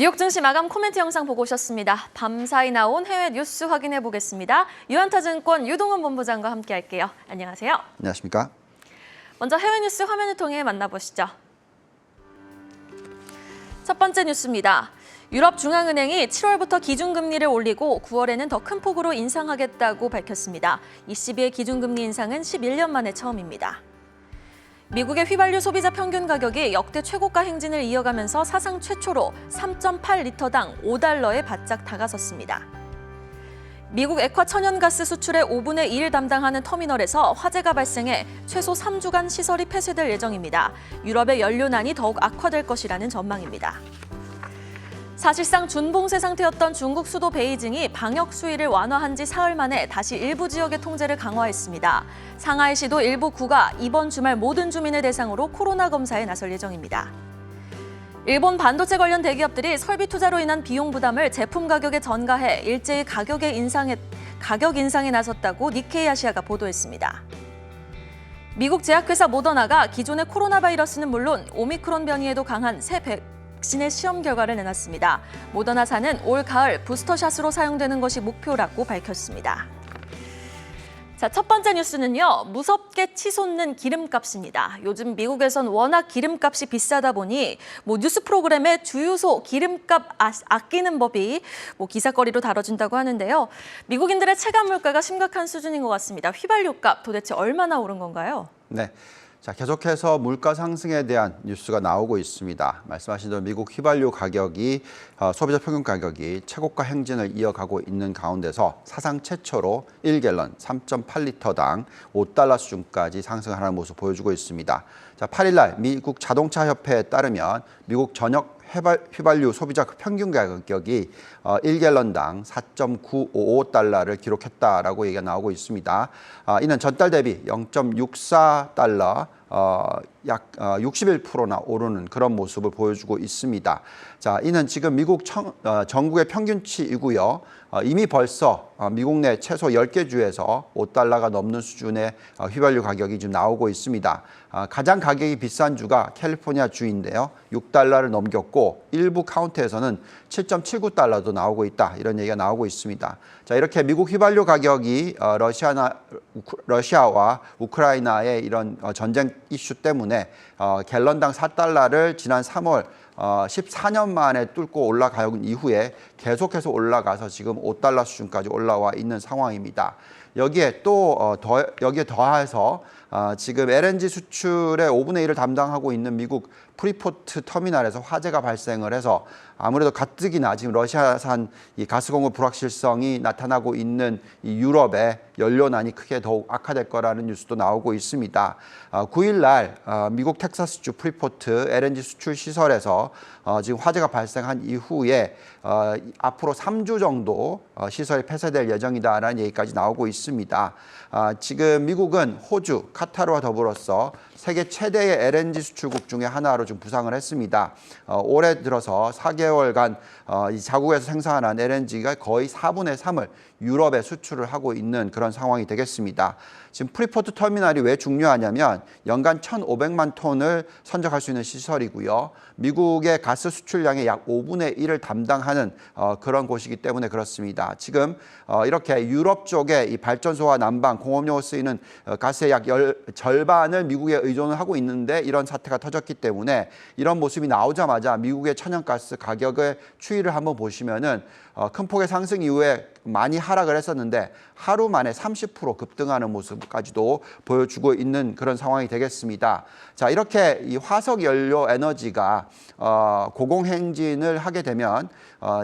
뉴욕 증시 마감 코멘트 영상 보고 오셨습니다. 밤사이 나온 해외 뉴스 확인해 보겠습니다. 유한타증권 유동훈 본부장과 함께할게요. 안녕하세요. 안녕하십니까? 먼저 해외 뉴스 화면을 통해 만나보시죠. 첫 번째 뉴스입니다. 유럽중앙은행이 7월부터 기준금리를 올리고 9월에는 더 큰 폭으로 인상하겠다고 밝혔습니다. ECB의 기준금리 인상은 11년 만에 처음입니다. 미국의 휘발유 소비자 평균 가격이 역대 최고가 행진을 이어가면서 사상 최초로 3.8리터당 $5에 바짝 다가섰습니다. 미국 액화 천연가스 수출의 5분의 1을 담당하는 터미널에서 화재가 발생해 최소 3주간 시설이 폐쇄될 예정입니다. 유럽의 연료난이 더욱 악화될 것이라는 전망입니다. 사실상 준봉쇄 상태였던 중국 수도 베이징이 방역 수위를 완화한 지 사흘 만에 다시 일부 지역의 통제를 강화했습니다. 상하이시도 일부 구가 이번 주말 모든 주민을 대상으로 코로나 검사에 나설 예정입니다. 일본 반도체 관련 대기업들이 설비 투자로 인한 비용 부담을 제품 가격에 전가해 일제히 가격 인상에 나섰다고 니케이 아시아가 보도했습니다. 미국 제약회사 모더나가 기존의 코로나 바이러스는 물론 오미크론 변이에도 강한 새 백신의 시험 결과를 내놨습니다. 모더나사는 올 가을 부스터샷으로 사용되는 것이 목표라고 밝혔습니다. 자, 첫 번째 뉴스는요. 무섭게 치솟는 기름값입니다. 요즘 미국에선 워낙 기름값이 비싸다 보니 뉴스 프로그램에 주유소 기름값 아끼는 법이 기사거리로 다뤄진다고 하는데요. 미국인들의 체감 물가가 심각한 수준인 것 같습니다. 휘발유값 도대체 얼마나 오른 건가요? 네. 자, 계속해서 물가 상승에 대한 뉴스가 나오고 있습니다. 말씀하신 대로 미국 휘발유 가격이 소비자 평균 가격이 최고가 행진을 이어가고 있는 가운데서 사상 최초로 1갤런 3.8리터당 $5 수준까지 상승하는 모습을 보여주고 있습니다. 자, 8일 날 미국 자동차 협회에 따르면 미국 전역 휘발유 소비자 평균 가격이 1갤런당 $4.955를 기록했다라고 얘기가 나오고 있습니다. 이는 전달 대비 0.64달러, 약 61%나 오르는 그런 모습을 보여주고 있습니다. 자, 이는 지금 미국 전국의 평균치이고요. 이미 벌써 미국 내 최소 10개 주에서 $5가 넘는 수준의 휘발유 가격이 지금 나오고 있습니다. 가장 가격이 비싼 주가 캘리포니아 주인데요. $6를 넘겼고 일부 카운트에서는 7.79달러도 나오고 있다. 이런 얘기가 나오고 있습니다. 자, 이렇게 미국 휘발유 가격이 러시아와 우크라이나의 이런 전쟁 이슈 때문에 갤런당 $4를 지난 3월 14년 만에 뚫고 올라간 이후에 계속해서 올라가서 지금 $5 수준까지 올라와 있는 상황입니다. 여기에 여기에 더해서 지금 LNG 수출의 5분의 1을 담당하고 있는 미국 프리포트 터미널에서 화재가 발생을 해서 아무래도 가뜩이나 지금 러시아산 이 가스 공급 불확실성이 나타나고 있는 이 유럽의 연료난이 크게 더욱 악화될 거라는 뉴스도 나오고 있습니다. 9일 날 미국 텍사스주 프리포트 LNG 수출 시설에서 지금 화재가 발생한 이후에 앞으로 3주 정도 시설이 폐쇄될 예정이다라는 얘기까지 나오고 있습니다. 지금 미국은 호주, 카타르와 더불어서 세계 최대의 LNG 수출국 중에 하나로 좀 부상을 했습니다. 올해 들어서 4개월간 이 자국에서 생산한 LNG가 거의 4분의 3을 유럽에 수출을 하고 있는 그런 상황이 되겠습니다. 지금 프리포트 터미널이 왜 중요하냐면 연간 1,500만 톤을 선적할 수 있는 시설이고요. 미국의 가스 수출량의 약 5분의 1을 담당하는 그런 곳이기 때문에 그렇습니다. 지금 이렇게 유럽 쪽에 이 발전소와 난방, 공업용으로 쓰이는 가스의 약 절반을 미국에 의존을 하고 있는데 이런 사태가 터졌기 때문에 이런 모습이 나오자마자 미국의 천연가스 가격의 추이를 한번 보시면은 큰 폭의 상승 이후에 많이 하락을 했었는데 하루 만에 30% 급등하는 모습까지도 보여주고 있는 그런 상황이 되겠습니다. 자, 이렇게 이 화석 연료 에너지가 고공행진을 하게 되면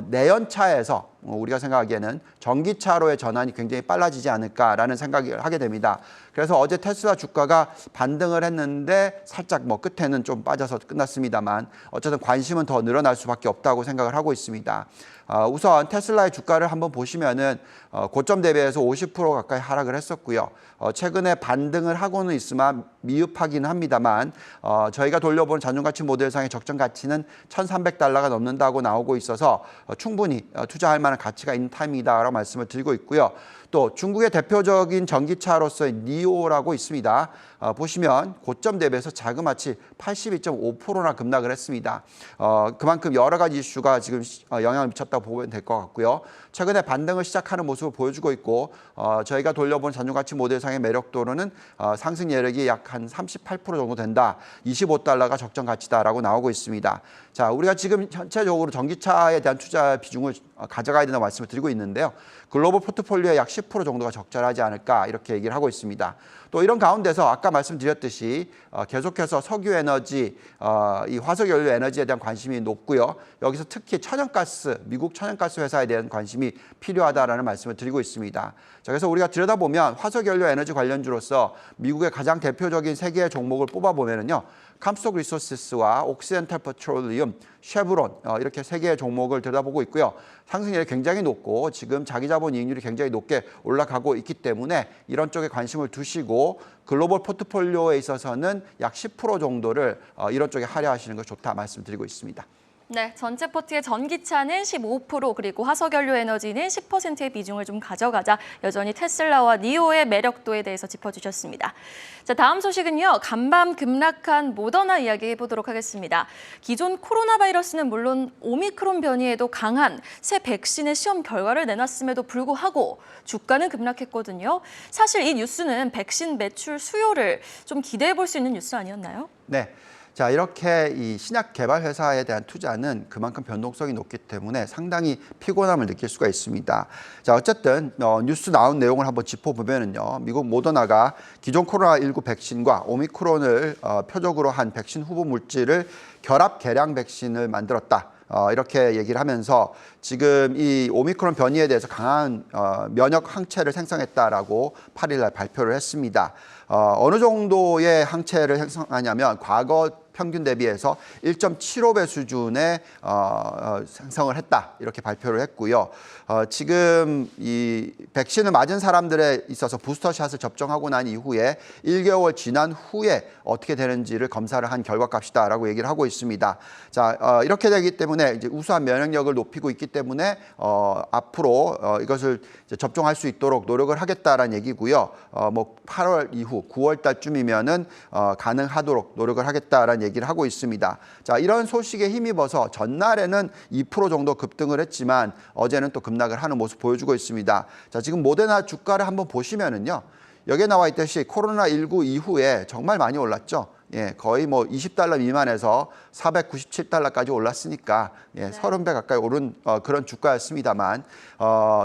내연차에서 우리가 생각하기에는 전기차로의 전환이 굉장히 빨라지지 않을까라는 생각을 하게 됩니다. 그래서 어제 테슬라 주가가 반등을 했는데 살짝 끝에는 좀 빠져서 끝났습니다만 어쨌든 관심은 더 늘어날 수밖에 없다고 생각을 하고 있습니다. 우선 테슬라의 주가를 한번 보시면은 고점 대비해서 50% 가까이 하락을 했었고요. 최근에 반등을 하고는 있으나 미흡하기는 합니다만 저희가 돌려본 자본가치 모델상의 적정 가치는 $1,300가 넘는다고 나오고 있어서 충분히 투자할 만한 가치가 있는 타임이다라고 말씀을 드리고 있고요. 또 중국의 대표적인 전기차로서의 니오라고 있습니다. 보시면 고점 대비해서 자그마치 82.5%나 급락을 했습니다. 그만큼 여러 가지 이슈가 지금 영향을 미쳤다고 보면 될 것 같고요. 최근에 반등을 시작하는 모습을 보여주고 있고 저희가 돌려본 잔존가치 모델상의 매력도로는 상승 여력이 약 한 38% 정도 된다. 25달러가 적정 가치다라고 나오고 있습니다. 자, 우리가 지금 전체적으로 전기차에 대한 투자 비중을 가져가야 된다고 말씀을 드리고 있는데요. 글로벌 포트폴리오의 약 10% 정도가 적절하지 않을까 이렇게 얘기를 하고 있습니다. 또 이런 가운데서 아까 말씀드렸듯이 계속해서 석유 에너지, 이 화석연료 에너지에 대한 관심이 높고요. 여기서 특히 천연가스, 미국 천연가스 회사에 대한 관심이 필요하다라는 말씀을 드리고 있습니다. 자, 그래서 우리가 들여다보면 화석연료 에너지 관련주로서 미국의 가장 대표적인 세 개의 종목을 뽑아보면요. 캄스톡 리소시스와 옥시덴탈 페트롤리움, 쉐브론 이렇게 세 개의 종목을 들여다보고 있고요. 상승률이 굉장히 높고 지금 자기자본 이익률이 굉장히 높게 올라가고 있기 때문에 이런 쪽에 관심을 두시고 글로벌 포트폴리오에 있어서는 약 10% 정도를 이런 쪽에 할애하시는 것이 좋다 말씀드리고 있습니다. 네, 전체 포트의 전기차는 15% 그리고 화석연료 에너지는 10%의 비중을 좀 가져가자 여전히 테슬라와 니오의 매력도에 대해서 짚어주셨습니다. 자, 다음 소식은요. 간밤 급락한 모더나 이야기 해보도록 하겠습니다. 기존 코로나 바이러스는 물론 오미크론 변이에도 강한 새 백신의 시험 결과를 내놨음에도 불구하고 주가는 급락했거든요. 사실 이 뉴스는 백신 매출 수요를 좀 기대해 볼 수 있는 뉴스 아니었나요? 네. 자, 이렇게 이 신약 개발 회사에 대한 투자는 그만큼 변동성이 높기 때문에 상당히 피곤함을 느낄 수가 있습니다. 자, 어쨌든 뉴스 나온 내용을 한번 짚어보면요. 미국 모더나가 기존 코로나19 백신과 오미크론을 표적으로 한 백신 후보 물질을 결합 개량 백신을 만들었다. 이렇게 얘기를 하면서 지금 이 오미크론 변이에 대해서 강한 면역 항체를 생성했다라고 8일 날 발표를 했습니다. 어느 정도의 항체를 생성하냐면 과거 평균 대비해서 1.75배 수준의 생성을 했다 이렇게 발표를 했고요. 지금 이 백신을 맞은 사람들에 있어서 부스터샷을 접종하고 난 이후에 1개월 지난 후에 어떻게 되는지를 검사를 한 결과값이다라고 얘기를 하고 있습니다. 자, 이렇게 되기 때문에 이제 우수한 면역력을 높이고 있기 때문에 앞으로 이것을 이제 접종할 수 있도록 노력을 하겠다라는 얘기고요. 뭐 8월 이후 9월 달쯤이면은 가능하도록 노력을 하겠다라는 얘기를 하고 있습니다. 자, 이런 소식에 힘입어서 전날에는 2% 정도 급등을 했지만 어제는 또 급락을 하는 모습 보여주고 있습니다. 자, 지금 모더나 주가를 한번 보시면은요. 여기에 나와 있듯이 코로나19 이후에 정말 많이 올랐죠. 예, 거의 뭐 20달러 미만에서 497달러까지 올랐으니까 예, 30배 가까이 오른 그런 주가였습니다만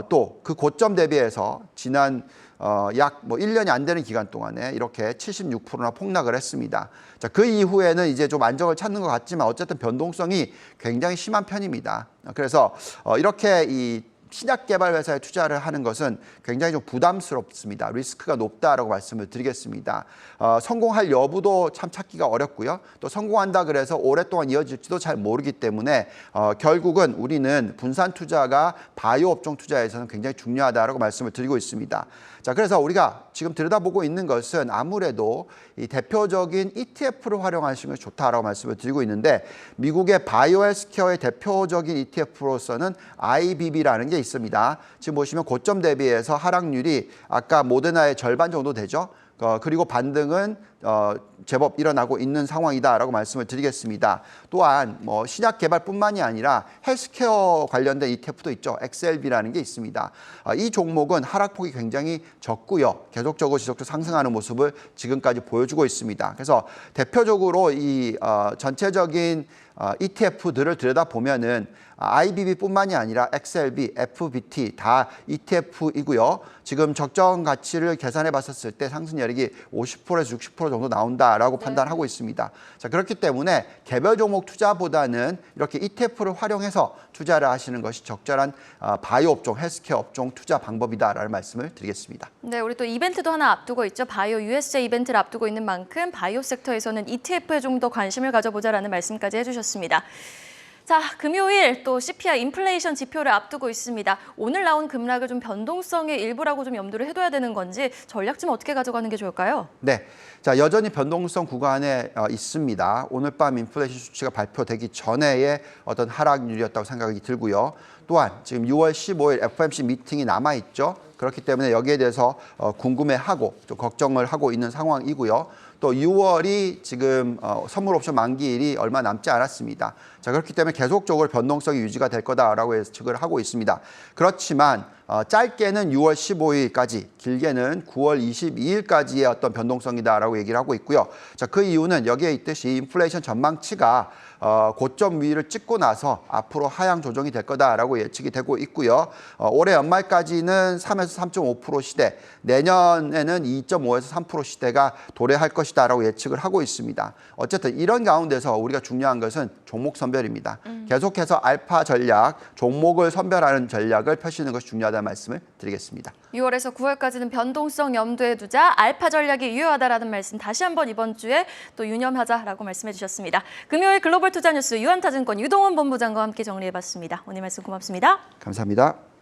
또 그 고점 대비해서 지난 약 뭐 1년이 안 되는 기간 동안에 이렇게 76%나 폭락을 했습니다. 자, 그 이후에는 이제 좀 안정을 찾는 것 같지만 어쨌든 변동성이 굉장히 심한 편입니다. 그래서 이렇게 이 신약 개발 회사에 투자를 하는 것은 굉장히 좀 부담스럽습니다. 리스크가 높다라고 말씀을 드리겠습니다. 성공할 여부도 참 찾기가 어렵고요. 또 성공한다 그래서 오랫동안 이어질지도 잘 모르기 때문에 결국은 우리는 분산 투자가 바이오 업종 투자에서는 굉장히 중요하다라고 말씀을 드리고 있습니다. 자, 그래서 우리가 지금 들여다보고 있는 것은 아무래도 이 대표적인 ETF를 활용하시면 좋다라고 말씀을 드리고 있는데 미국의 바이오 헬스케어의 대표적인 ETF로서는 IBB라는 게 있습니다. 지금 보시면 고점 대비해서 하락률이 아까 모더나의 절반 정도 되죠. 그리고 반등은 제법 일어나고 있는 상황이다라고 말씀을 드리겠습니다. 또한 뭐 신약 개발뿐만이 아니라 헬스케어 관련된 ETF도 있죠. XLB라는 게 있습니다. 이 종목은 하락폭이 굉장히 적고요. 계속적으로 지속적으로 상승하는 모습을 지금까지 보여주고 있습니다. 그래서 대표적으로 이 전체적인 ETF들을 들여다보면은 IBB뿐만이 아니라 XLB, FBT 다 ETF이고요. 지금 적정 가치를 계산해 봤었을 때 상승 여력이 50%에서 60% 정도 나온다라고 판단하고 있습니다. 자, 그렇기 때문에 개별 종목 투자보다는 이렇게 ETF를 활용해서 투자를 하시는 것이 적절한 바이오 업종, 헬스케어 업종 투자 방법이다라는 말씀을 드리겠습니다. 네, 우리 또 이벤트도 하나 앞두고 있죠. 바이오 USA 이벤트를 앞두고 있는 만큼 바이오 섹터에서는 ETF에 좀 더 관심을 가져보자라는 말씀까지 해주셨습니다. 자, 금요일 또 CPI 인플레이션 지표를 앞두고 있습니다. 오늘 나온 급락을 좀 변동성의 일부라고 좀 염두를 해둬야 되는 건지 전략 좀 어떻게 가져가는 게 좋을까요? 네, 자 여전히 변동성 구간에 있습니다. 오늘 밤 인플레이션 수치가 발표되기 전에의 어떤 하락률이었다고 생각이 들고요. 또한 지금 6월 15일 FOMC 미팅이 남아 있죠. 그렇기 때문에 여기에 대해서 궁금해하고 좀 걱정을 하고 있는 상황이고요. 또 6월이 지금 선물 옵션 만기일이 얼마 남지 않았습니다. 자, 그렇기 때문에 계속적으로 변동성이 유지가 될 거다라고 예측을 하고 있습니다. 그렇지만 짧게는 6월 15일까지, 길게는 9월 22일까지의 어떤 변동성이다라고 얘기를 하고 있고요. 자, 그 이유는 여기에 있듯이 인플레이션 전망치가 고점 위를 찍고 나서 앞으로 하향 조정이 될 거다라고 예측이 되고 있고요. 올해 연말까지는 3에서 3.5% 시대, 내년에는 2.5에서 3% 시대가 도래할 것이다라고 예측을 하고 있습니다. 어쨌든 이런 가운데서 우리가 중요한 것은 종목 선별입니다. 계속해서 알파 전략, 종목을 선별하는 전략을 펴시는 것이 중요하다는 말씀을 드리겠습니다. 6월에서 9월까지는 변동성 염두에 두자 알파 전략이 유효하다라는 말씀 다시 한번 이번 주에 또 유념하자라고 말씀해 주셨습니다. 금요일 글로벌 투자 뉴스 유한타증권 유동원 본부장과 함께 정리해봤습니다. 오늘 말씀 고맙습니다. 감사합니다.